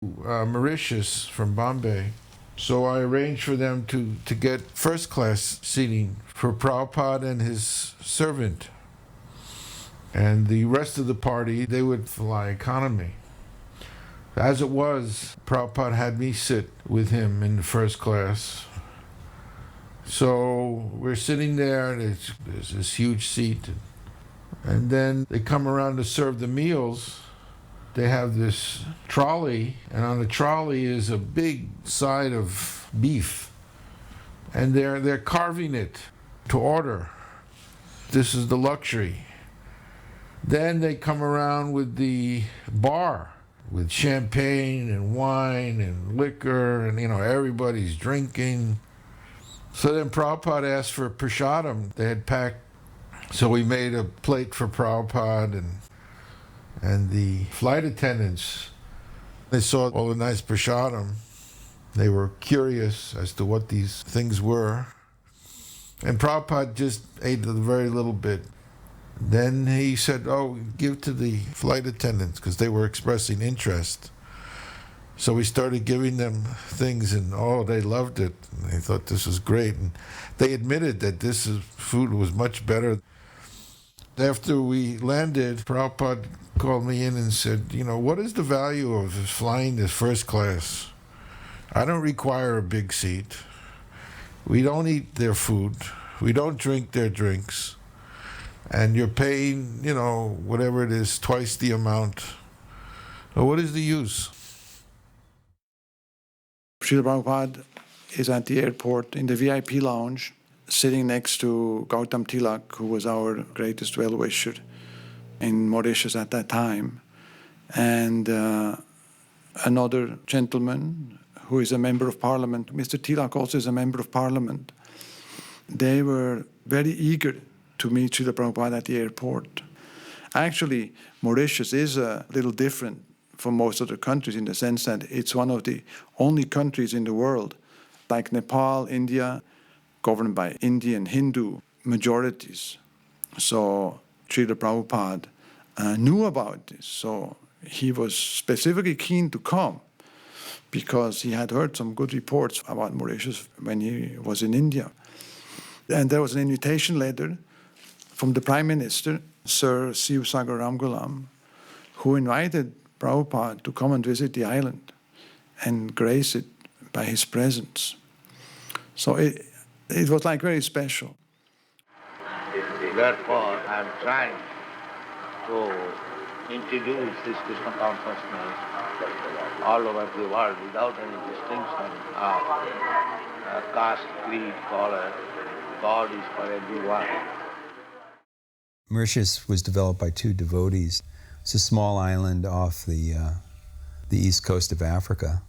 Mauritius from Bombay. So I arranged for them to get first class seating for Prabhupada and his servant. And the rest of the party, they would fly economy. As it was, Prabhupada had me sit with him in the first class. So we're sitting there, and there's this huge seat. And then they come around to serve the meals. They have this trolley, and on the trolley is a big side of beef. And they're carving it to order. This is the luxury. Then they come around with the bar, with champagne and wine and liquor, and everybody's drinking. So then Prabhupada asked for prasadam. They had packed, so we made a plate for Prabhupada, and the flight attendants, they saw all the nice prasadam. They were curious as to what these things were. And Prabhupada just ate a very little bit. Then he said, "Oh, give to the flight attendants," because they were expressing interest. So we started giving them things, and they loved it. And they thought this was great. And they admitted that food was much better. After we landed, Prabhupada called me in and said, "What is the value of flying this first class? I don't require a big seat. We don't eat their food. We don't drink their drinks. And you're paying, whatever it is, twice the amount. So what is the use?" Srila Prabhupada is at the airport in the VIP lounge, sitting next to Gautam Tilak, who was our greatest well-wisher in Mauritius at that time, and another gentleman who is a member of parliament. Mr. Tilak also is a member of parliament. They were very eager to meet Srila Prabhupada at the airport. Actually, Mauritius is a little different from most other countries in the sense that it's one of the only countries in the world, like Nepal, India, governed by Indian Hindu majorities. So Srila Prabhupada knew about this. So he was specifically keen to come because he had heard some good reports about Mauritius when he was in India. And there was an invitation letter from the Prime Minister, Sir Siv Sagar Ramgulam, who invited Prabhupada to come and visit the island and grace it by his presence. So it was like very special. Therefore, I am trying to introduce this Krishna consciousness all over the world without any distinction of caste, creed, color. God is for everyone. Mauritius was developed by two devotees. It's a small island off the east coast of Africa.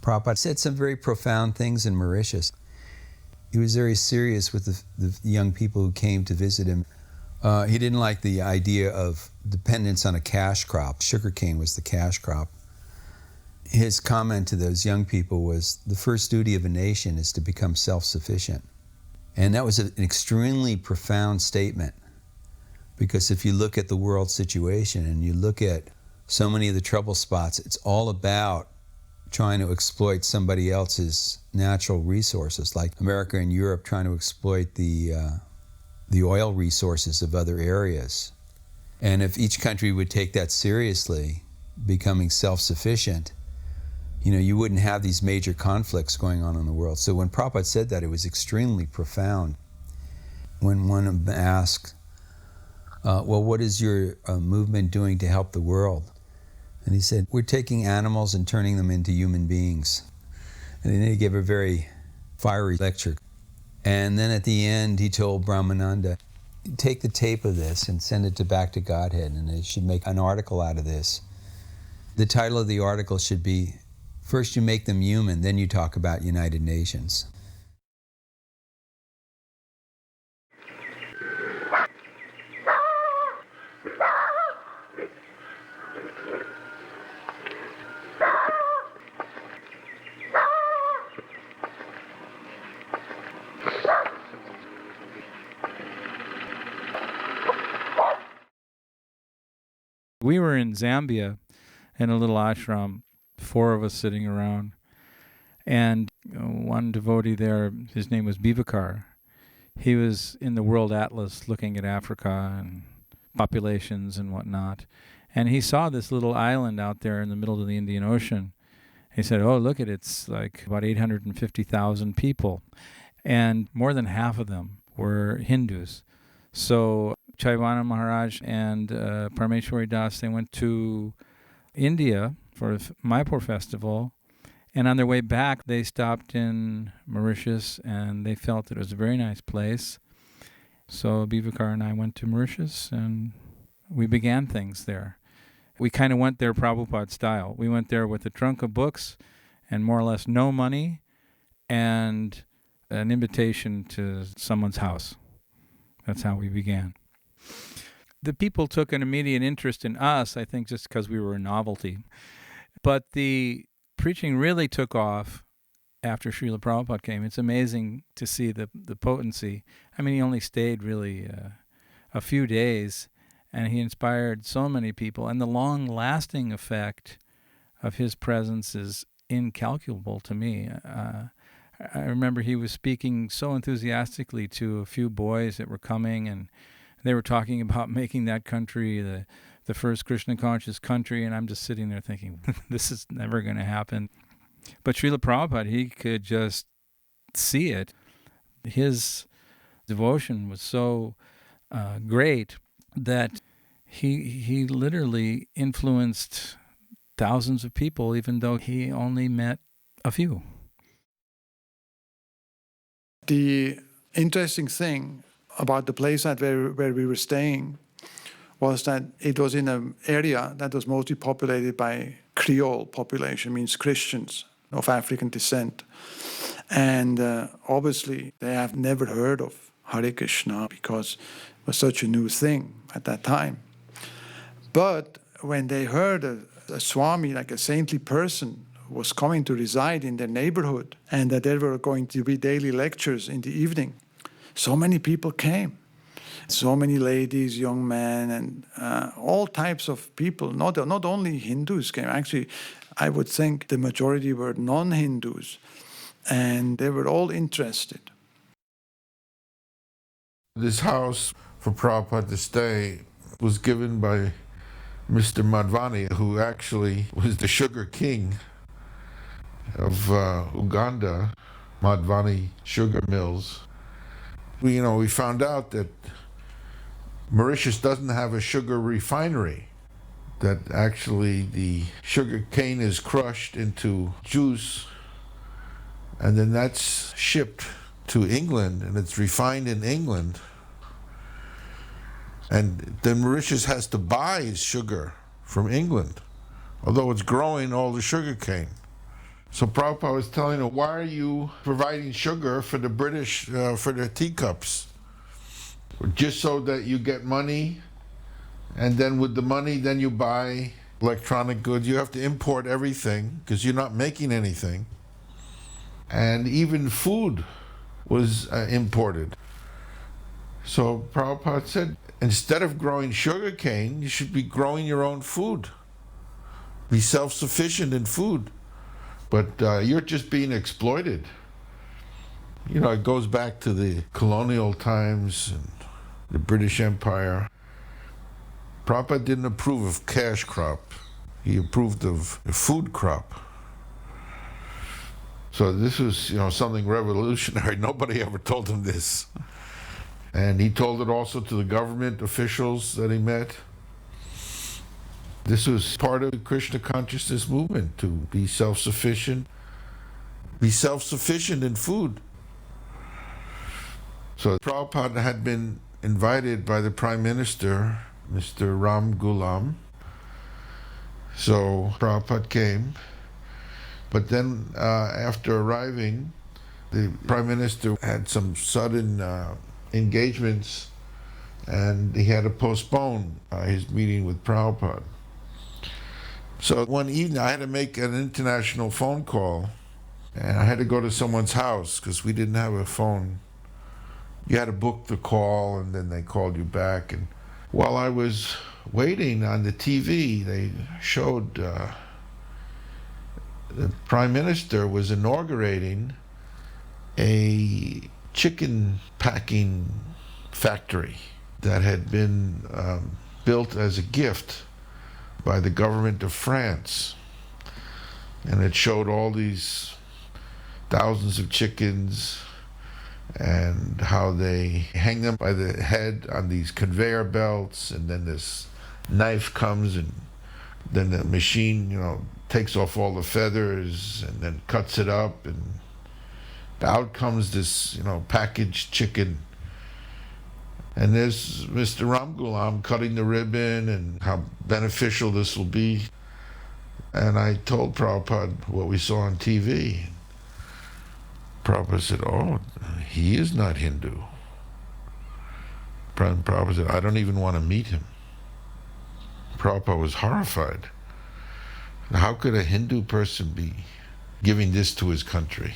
Prabhupada said some very profound things in Mauritius. He was very serious with the young people who came to visit him. He didn't like the idea of dependence on a cash crop. Sugarcane was the cash crop. His comment to those young people was, the first duty of a nation is to become self-sufficient. And that was an extremely profound statement. Because if you look at the world situation and you look at so many of the trouble spots, it's all about trying to exploit somebody else's natural resources, like America and Europe trying to exploit the oil resources of other areas. And if each country would take that seriously, becoming self-sufficient, you wouldn't have these major conflicts going on in the world. So when Prabhupada said that, it was extremely profound. When one of them asked, well, what is your movement doing to help the world? And he said, we're taking animals and turning them into human beings. And then he gave a very fiery lecture. And then at the end, he told Brahmananda, take the tape of this and send it back to Godhead, and they should make an article out of this. The title of the article should be, first you make them human, then you talk about United Nations. We were in Zambia in a little ashram 4 of us sitting around. And one devotee there, his name was Bivakar. He was in the World Atlas looking at Africa and populations and whatnot. And he saw this little island out there in the middle of the Indian Ocean. He said, oh, look at it, it's like about 850,000 people. And more than half of them were Hindus. So Chaivana Maharaj and Parameshwari Das, they went to India for the Mayapur festival. And on their way back, they stopped in Mauritius, and they felt it was a very nice place. So Bivakar and I went to Mauritius, and we began things there. We kind of went there Prabhupada style. We went there with a trunk of books and more or less no money and an invitation to someone's house. That's how we began. The people took an immediate interest in us, I think just because we were a novelty. But the preaching really took off after Srila Prabhupada came. It's amazing to see the potency. I mean, he only stayed really a few days, and he inspired so many people. And the long-lasting effect of his presence is incalculable to me. I remember he was speaking so enthusiastically to a few boys that were coming, and they were talking about making that country the first Krishna-conscious country, and I'm just sitting there thinking, this is never going to happen. But Srila Prabhupada, he could just see it. His devotion was so great that he literally influenced thousands of people, even though he only met a few. The interesting thing about the place where we were staying was that it was in an area that was mostly populated by Creole population, means Christians of African descent. And obviously they have never heard of Hare Krishna because it was such a new thing at that time. But when they heard a Swami, like a saintly person, was coming to reside in their neighborhood and that there were going to be daily lectures in the evening, so many people came. So many ladies, young men, and all types of people. Not only Hindus came. Actually, I would think the majority were non-Hindus, and they were all interested. This house for Prabhupada to stay was given by Mr. Madhvani, who actually was the sugar king of Uganda, Madhvani Sugar Mills. We found out that Mauritius doesn't have a sugar refinery, that actually the sugar cane is crushed into juice and then that's shipped to England and it's refined in England. And then Mauritius has to buy sugar from England, although it's growing all the sugar cane. So Prabhupada was telling him, why are you providing sugar for the British, for their teacups? Just so that you get money, and then with the money, then you buy electronic goods. You have to import everything because you're not making anything. And even food was imported. So Prabhupada said, instead of growing sugar cane, you should be growing your own food. Be self-sufficient in food. But you're just being exploited. It goes back to the colonial times and the British Empire. Prabhupada didn't approve of cash crop. He approved of a food crop. So this was, something revolutionary. Nobody ever told him this. And he told it also to the government officials that he met. This was part of the Krishna consciousness movement, to be self-sufficient in food. So Prabhupada had been invited by the Prime Minister, Mr. Ram Ghulam. So Prabhupada came. But then after arriving, the Prime Minister had some sudden engagements and he had to postpone his meeting with Prabhupada. So one evening I had to make an international phone call and I had to go to someone's house because we didn't have a phone. You had to book the call and then they called you back. And while I was waiting on the TV, they showed the Prime Minister was inaugurating a chicken packing factory that had been built as a gift by the government of France. And it showed all these thousands of chickens and how they hang them by the head on these conveyor belts, and then this knife comes and then the machine, takes off all the feathers and then cuts it up, and out comes this, packaged chicken. And there's Mr. Ramgulam cutting the ribbon and how beneficial this will be. And I told Prabhupada what we saw on TV. Prabhupada said, "Oh, he is not Hindu." Prabhupada said, "I don't even want to meet him." Prabhupada was horrified. How could a Hindu person be giving this to his country?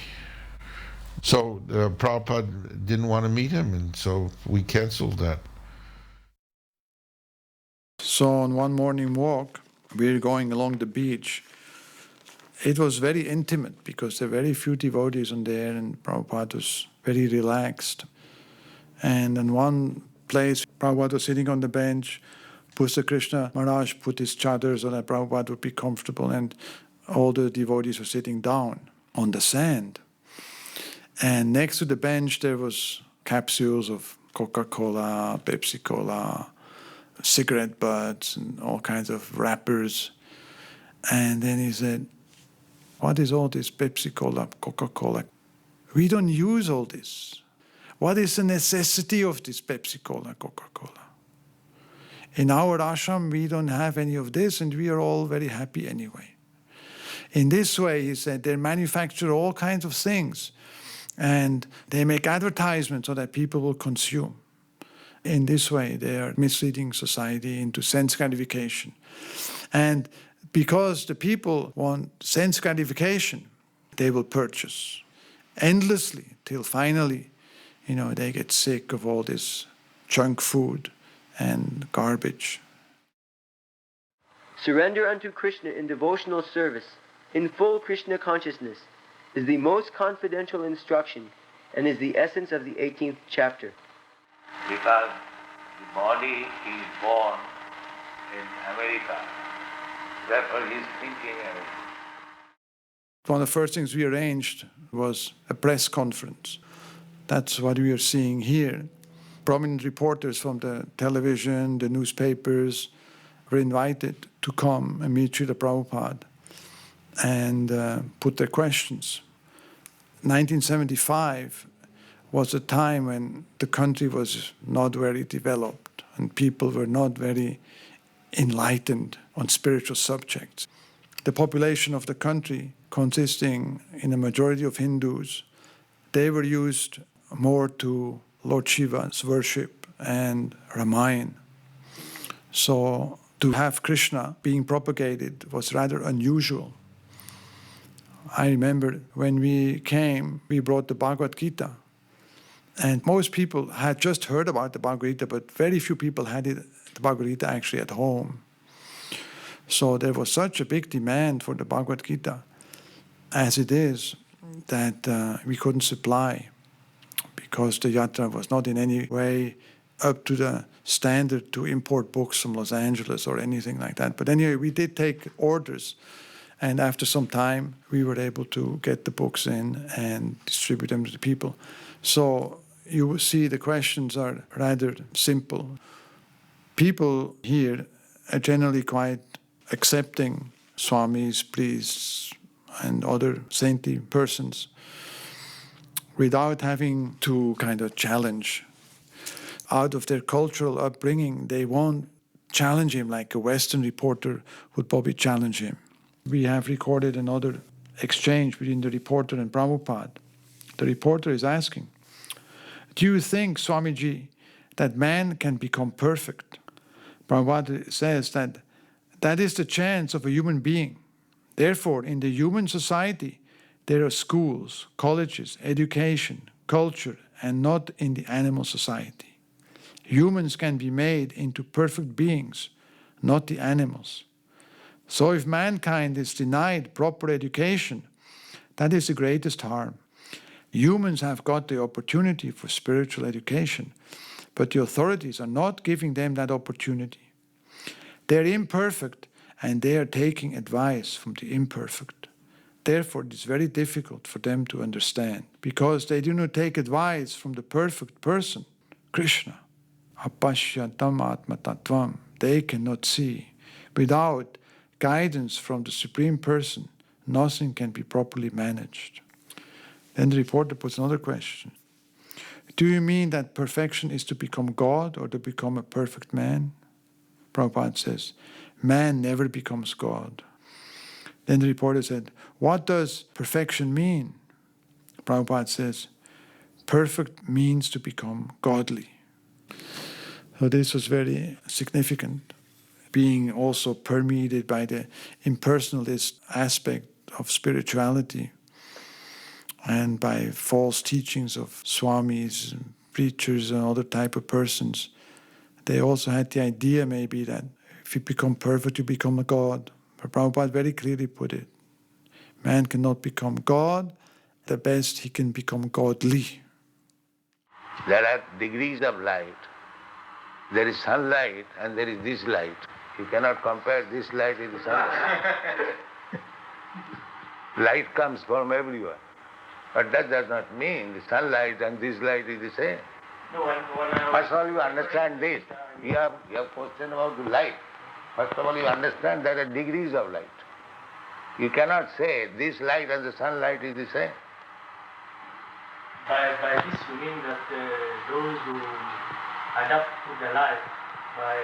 So Prabhupada didn't want to meet him, and so we canceled that. So on one morning walk, we were going along the beach. It was very intimate because there were very few devotees on there, and Prabhupada was very relaxed. And in one place, Prabhupada was sitting on the bench. Pusa Krishna Maharaj put his chadar so that Prabhupada would be comfortable, and all the devotees were sitting down on the sand. And next to the bench, there was capsules of Coca-Cola, Pepsi-Cola, cigarette butts, and all kinds of wrappers. And then he said, "What is all this Pepsi-Cola, Coca-Cola? We don't use all this. What is the necessity of this Pepsi-Cola, Coca-Cola? In our ashram, we don't have any of this, and we are all very happy anyway." In this way, he said, they manufacture all kinds of things, and they make advertisements so that people will consume. In this way, they are misleading society into sense gratification. And because the people want sense gratification, they will purchase endlessly till finally, they get sick of all this junk food and garbage. Surrender unto Krishna in devotional service, in full Krishna consciousness, is the most confidential instruction and is the essence of the 18th chapter. Because the body is born in America, therefore he is thinking America. One of the first things we arranged was a press conference. That's what we are seeing here. Prominent reporters from the television, the newspapers, were invited to come and meet Srila Prabhupada and put their questions. 1975 was a time when the country was not very developed and people were not very enlightened on spiritual subjects. The population of the country, consisting in a majority of Hindus, they were used more to Lord Shiva's worship and Ramayana. So to have Krishna being propagated was rather unusual. I remember when we came, we brought the Bhagavad Gita. And most people had just heard about the Bhagavad Gita, but very few people had the Bhagavad Gita actually at home. So there was such a big demand for the Bhagavad Gita as it is that we couldn't supply, because the yatra was not in any way up to the standard to import books from Los Angeles or anything like that. But anyway, we did take orders, and after some time, we were able to get the books in and distribute them to the people. So you will see the questions are rather simple. People here are generally quite accepting swamis, priests, and other saintly persons without having to kind of challenge. Out of their cultural upbringing, they won't challenge him like a Western reporter would probably challenge him. We have recorded another exchange between the reporter and Prabhupada. The reporter is asking, "Do you think, Swamiji, that man can become perfect?" Prabhupada says that that is the chance of a human being. Therefore, in the human society, there are schools, colleges, education, culture, and not in the animal society. Humans can be made into perfect beings, not the animals. So if mankind is denied proper education, that is the greatest harm. Humans have got the opportunity for spiritual education, but the authorities are not giving them that opportunity. They're imperfect, and they are taking advice from the imperfect. Therefore, it is very difficult for them to understand, because they do not take advice from the perfect person, Krishna. Apashyatam atma tattvam. They cannot see. Without guidance from the Supreme Person, nothing can be properly managed. Then the reporter puts another question. Do you mean that perfection is to become God or to become a perfect man? Prabhupada says, man never becomes God. Then the reporter said, what does perfection mean? Prabhupada says, perfect means to become godly. So this was very significant, being also permeated by the impersonalist aspect of spirituality and by false teachings of swamis, preachers, and other type of persons. They also had the idea maybe that if you become perfect, you become a god. But Prabhupada very clearly put it. Man cannot become God. The best he can become godly. There are degrees of light. There is sunlight and there is this light. You cannot compare this light with the sunlight. Light comes from everywhere. But that does not mean the sunlight and this light is the same. First of all, you understand this. You have question about the light. First of all, you understand there are degrees of light. You cannot say this light and the sunlight is the same. By this you mean that those who adapt to the life by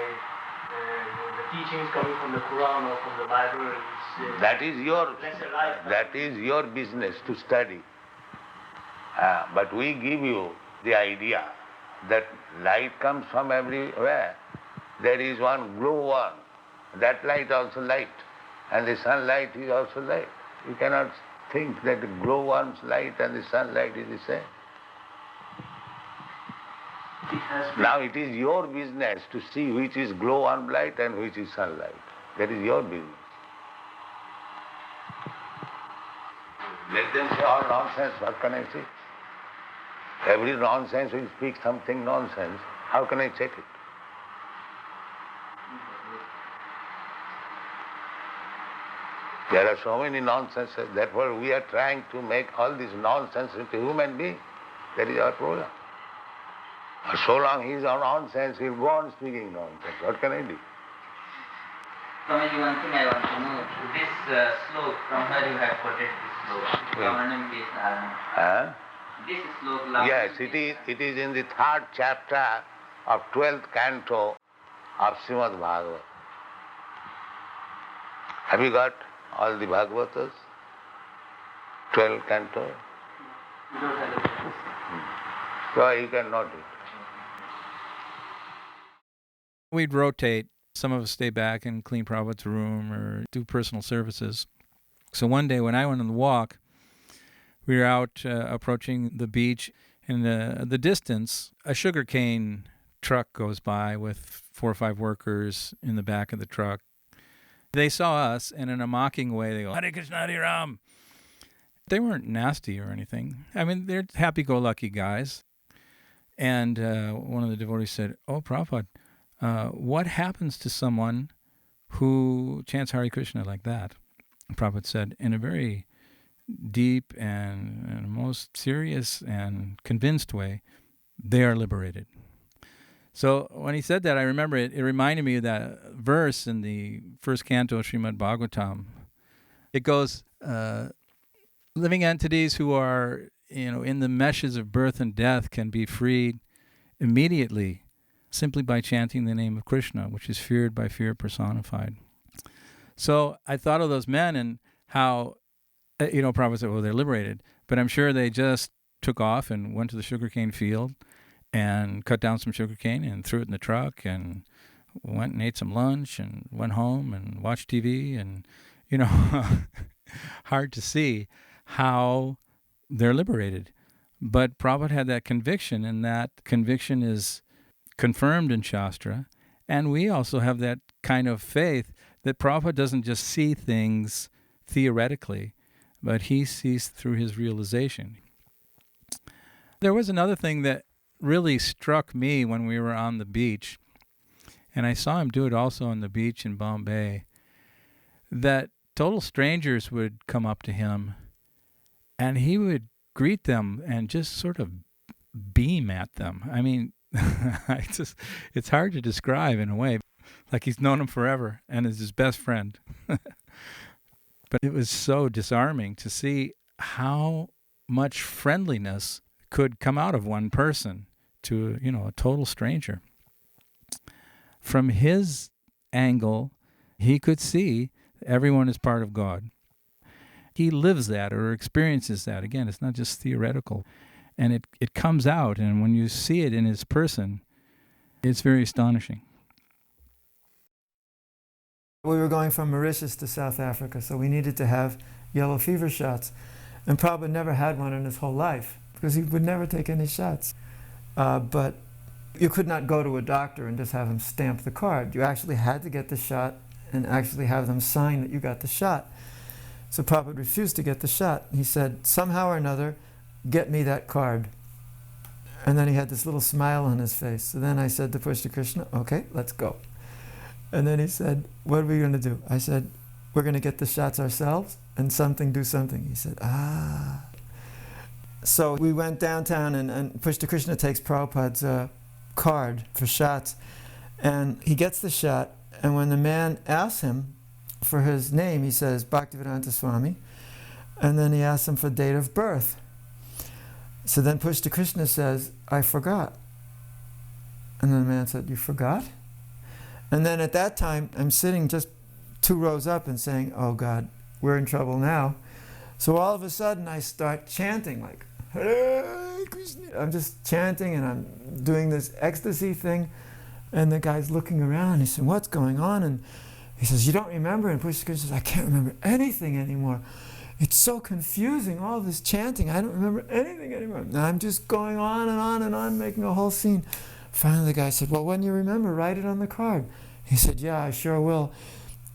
the teachings coming from the Quran or from the Bible is that is your lesser life. That is your business to study. But we give you the idea that light comes from everywhere. There is one glow one. That light also light. And the sunlight is also light. You cannot think that the glow worm's light and the sunlight is the same. Now it is your business to see which is glow worm light and which is sunlight. That is your business. Let them say all nonsense, what can I say? Every nonsense will speak something nonsense. How can I check it? There are so many nonsenses. Therefore, we are trying to make all this nonsense into human being. That is our problem. So long he is on nonsense, he will go on speaking nonsense. What can I do? Swamiji, one thing I want to know. This slok, from where you have quoted this slok? Lavanam Huh? This slok, Yes, it is in the 3rd chapter of 12th canto of Srimad Bhagavatam. Have you got all the Bhagavatas? 12 canto? We don't have it. So you can note it. We'd rotate. Some of us stay back and clean Prabhupada's room or do personal services. So one day when I went on the walk, we were out approaching the beach. In the distance, a sugarcane truck goes by with 4 or 5 workers in the back of the truck. They saw us, and in a mocking way, they go, Hare Krishna, Hare Ram. They weren't nasty or anything. I mean, they're happy-go-lucky guys. And one of the devotees said, oh, Prabhupada, what happens to someone who chants Hare Krishna like that? And Prabhupada said, in a very deep and most serious and convinced way, they are liberated. So when he said that, I remember it reminded me of that verse in the 1st canto of Srimad Bhagavatam. It goes, living entities who are, in the meshes of birth and death can be freed immediately simply by chanting the name of Krishna, which is feared by fear personified. So I thought of those men and how, Prabhupada said, well, they're liberated. But I'm sure they just took off and went to the sugarcane field and cut down some sugarcane and threw it in the truck and went and ate some lunch and went home and watched TV and, hard to see how they're liberated. But Prabhupada had that conviction, and that conviction is confirmed in Shastra. And we also have that kind of faith that Prabhupada doesn't just see things theoretically, but he sees through his realization. There was another thing that really struck me when we were on the beach, and I saw him do it also on the beach in Bombay, that total strangers would come up to him and he would greet them and just sort of beam at them. I mean, it's hard to describe in a way, like he's known him forever and is his best friend. But it was so disarming to see how much friendliness could come out of one person to, a total stranger. From his angle, he could see everyone is part of God. He lives that or experiences that. Again, it's not just theoretical. And it comes out, and when you see it in his person, it's very astonishing. We were going from Mauritius to South Africa, so we needed to have yellow fever shots. And Prabhupada never had one in his whole life, because he would never take any shots. But you could not go to a doctor and just have him stamp the card. You actually had to get the shot and actually have them sign that you got the shot. So Prabhupada refused to get the shot. He said, somehow or another, get me that card. And then he had this little smile on his face. So then I said to Pushta Krishna, okay, let's go. And then he said, what are we going to do? I said, we're going to get the shots ourselves and do something. He said, ah. So we went downtown and Pushta Krishna takes Prabhupada's card for shots. And he gets the shot. And when the man asks him for his name, he says, Bhaktivedanta Swami. And then he asks him for date of birth. So then Pushta Krishna says, I forgot. And then the man said, you forgot? And then at that time, I'm sitting just 2 rows up and saying, oh God, we're in trouble now. So all of a sudden I start chanting like, Hare Krishna. I'm just chanting and I'm doing this ecstasy thing. And the guy's looking around. He said, what's going on? And he says, you don't remember? And Pushta Krishna says, I can't remember anything anymore. It's so confusing, all this chanting. I don't remember anything anymore. And I'm just going on and on and on, making a whole scene. Finally the guy said, well, when you remember, write it on the card. He said, yeah, I sure will.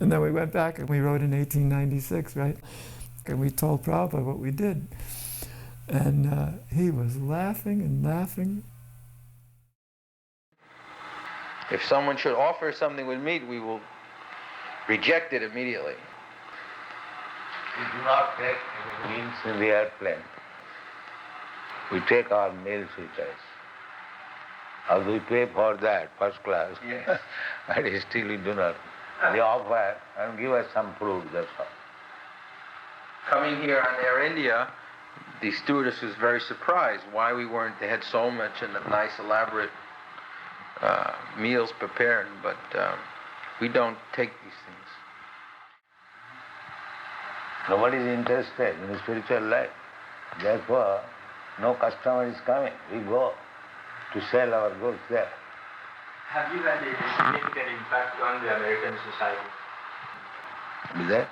And then we went back and we wrote in 1896, right? And we told Prabhupada what we did. And he was laughing and laughing. If someone should offer something with meat, we will reject it immediately. We do not take meals in the airplane. We take our meals with us. Although we pay for that, first class, Yes. but still we do not. They offer and give us some fruit, that's all. Coming here on Air India, the stewardess was very surprised why we weren't, they had so much and nice elaborate meals prepared, but we don't take these things. Nobody is interested in the spiritual life. Therefore, no customer is coming. We go to sell our goods there. Have you had a significant impact on the American society? Is that?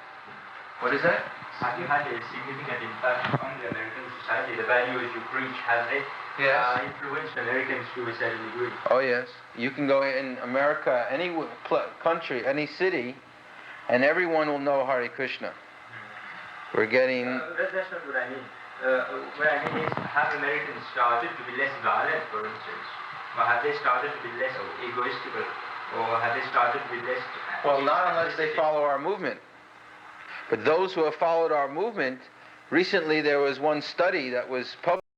What is that? Have you had a significant impact on the American society? The values you preach, have they influenced Americans to a certain degree? Oh yes. You can go in America, any country, any city, and everyone will know Hare Krishna. We're getting... That's not what I mean. What I mean is, have Americans started to be less violent, for instance? Or have they started to be less egoistical? Or have they started to be less... Well, not unless they follow our movement. But those who have followed our movement, recently there was one study that was published